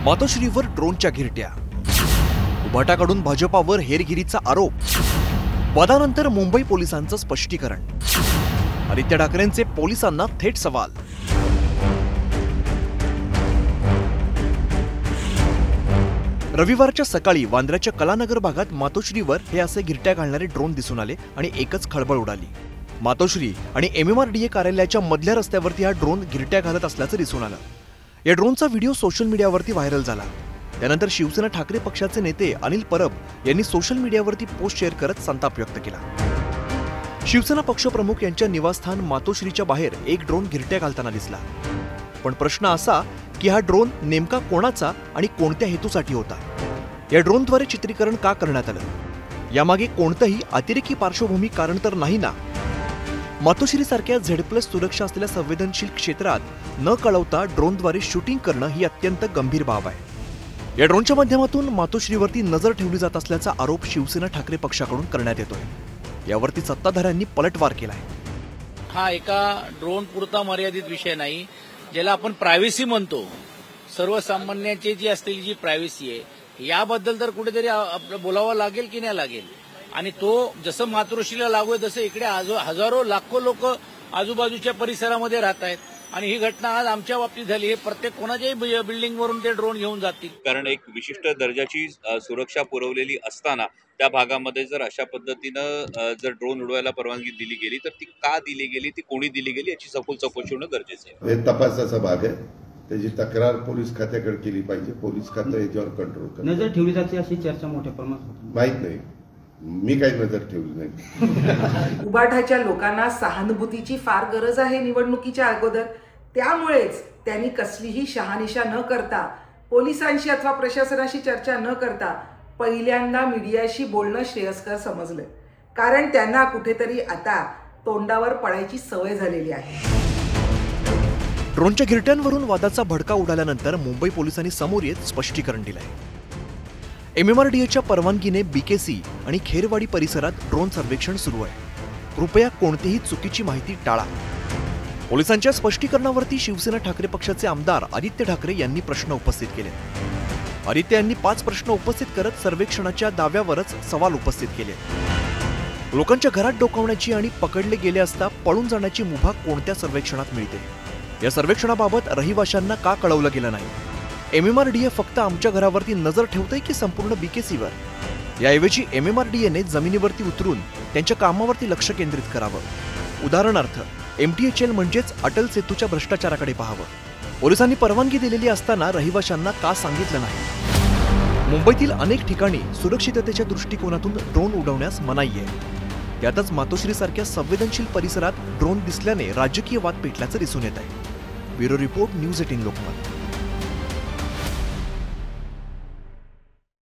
मातोश्रीवर ड्रोनच्या घिरट्या, उभाटाकडून भाजपावर हेरगिरीचा आरोप, वादानंतर मुंबई पोलिसांचं स्पष्टीकरण, आदित्य ठाकरेंचे पोलिसांना थेट सवाल। रविवारच्या सकाळी वांद्र्याच्या कलानगर भागात मातोश्रीवर हे असे घिरट्या घालणारे ड्रोन दिसून आले आणि एकच खळबळ उडाली। मातोश्री आणि MMRDA कार्यालयाच्या मधल्या रस्त्यावरती हा ड्रोन घिरट्या घालत असल्याचं दिसून आलं। या ड्रोनचा व्हिडिओ सोशल मीडियावरती व्हायरल झाला। त्यानंतर शिवसेना ठाकरे पक्षाचे नेते अनिल परब यांनी सोशल मीडियावरती पोस्ट शेअर करत संताप व्यक्त केला। शिवसेना पक्षप्रमुख यांच्या निवासस्थान मातोश्रीच्या बाहेर एक ड्रोन घिरट्या घालताना दिसला। पण प्रश्न असा की हा ड्रोन नेमका कोणाचा आणि कोणत्या हेतूसाठी होता? या ड्रोनद्वारे चित्रीकरण का करण्यात आलं? यामागे कोणतंही अतिरेकी पार्श्वभूमी कारण तर नाही ना? मातोश्रीसारख्या Z+ सुरक्षा असलेल्या संवेदनशील क्षेत्रात न कळवता ड्रोनद्वारे शूटिंग करणं ही अत्यंत गंभीर बाब आहे। या ड्रोनच्या माध्यमातून मातोश्रीवरती नजर ठेवली जात असल्याचा आरोप शिवसेना ठाकरे पक्षाकडून करण्यात येतोय। यावरती सत्ताधाऱ्यांनी पलटवार केलाय। हा एका ड्रोन पुरता मर्यादित विषय नाही, ज्याला आपण प्रायव्हसी म्हणतो। सर्वसामान्यांची जी असलेली जी प्रायव्हसी आहे याबद्दल तर कुठेतरी बोलावं लागेल की नाही लागेल। आणि तो जसं मातोश्रीला लागू आहे तसं इकडे हजारो लाखो लोक आजूबाजूच्या परिसरामध्ये राहत आहेत आणि ही घटना आज आमच्या बाबतीत झाली। हे प्रत्येक कोणाच्याही बिल्डिंगवरून ते ड्रोन घेऊन जातील, कारण एक विशिष्ट दर्जाची सुरक्षा पुरवलेली असताना त्या भागामध्ये जर अशा पद्धतीनं जर ड्रोन उडवायला परवानगी दिली गेली तर ती का दिली गेली, ती कोणी दिली गेली याची सखोल चौकशी होणं गरजेचं आहे। हे तपासाचा भाग आहे, त्याची तक्रार पोलीस खात्याकडे केली पाहिजे। पोलीस खातं याच्यावर कंट्रोल करतं। नजर ठेवली जाते अशी चर्चा मोठ्या प्रमाणात माहित नाही, मी काही नजर ठेवली नाही। उबाठाच्या लोकांना सहानुभूतीची फार गरज आहे निवडणुकीच्या अगोदर। त्यामुळेच त्यांनी कसलीही शहानिशा न करता, पोलिसांशी अथवा प्रशासनाशी चर्चा न करता पहिल्यांदा मीडियाशी बोलणं श्रेयस्कर समजलं, कारण त्यांना कुठेतरी आता तोंडावर पडायची सवय झालेली आहे। ड्रोनच्या घिरट्यांवरून वादाचा भडका उडाल्यानंतर मुंबई पोलिसांनी समोर येत स्पष्टीकरण दिलंय। MMRDAच्या परवानगीने BKC आणि खेरवाडी परिसरात ड्रोन सर्वेक्षण सुरू आहे। कृपया कोणतीही चुकीची माहिती टाळा। पोलिसांच्या स्पष्टीकरणावरती शिवसेना ठाकरे पक्षाचे आमदार आदित्य ठाकरे यांनी प्रश्न उपस्थित केले। आदित्य यांनी 5 प्रश्न उपस्थित करत सर्वेक्षणाच्या दाव्यावरच सवाल उपस्थित केले। लोकांच्या घरात डोकावण्याची आणि पकडले गेले असता पळून जाण्याची मुभा कोणत्या सर्वेक्षणात मिळते? या सर्वेक्षणाबाबत रहिवाशांना का कळवलं गेलं नाही? MMRDA फक्त आमच्या घरावरती नजर ठेवतंय की संपूर्ण BKCवर? याऐवजी MMRDAने जमिनीवरती उतरून त्यांच्या कामावरती लक्ष केंद्रित करावं। उदाहरणार्थ MTHL म्हणजेच अटल सेतूच्या भ्रष्टाचाराकडे पाहावं। पोलिसांनी परवानगी दिलेली असताना रहिवाशांना का सांगितलं नाही? मुंबईतील अनेक ठिकाणी सुरक्षिततेच्या दृष्टिकोनातून ड्रोन उडवण्यास मनाई आहे। त्यातच मातोश्रीसारख्या संवेदनशील परिसरात ड्रोन दिसल्याने राजकीय वाद पेटल्याचं दिसून येत आहे। Bureau report, news 18 Lokmat.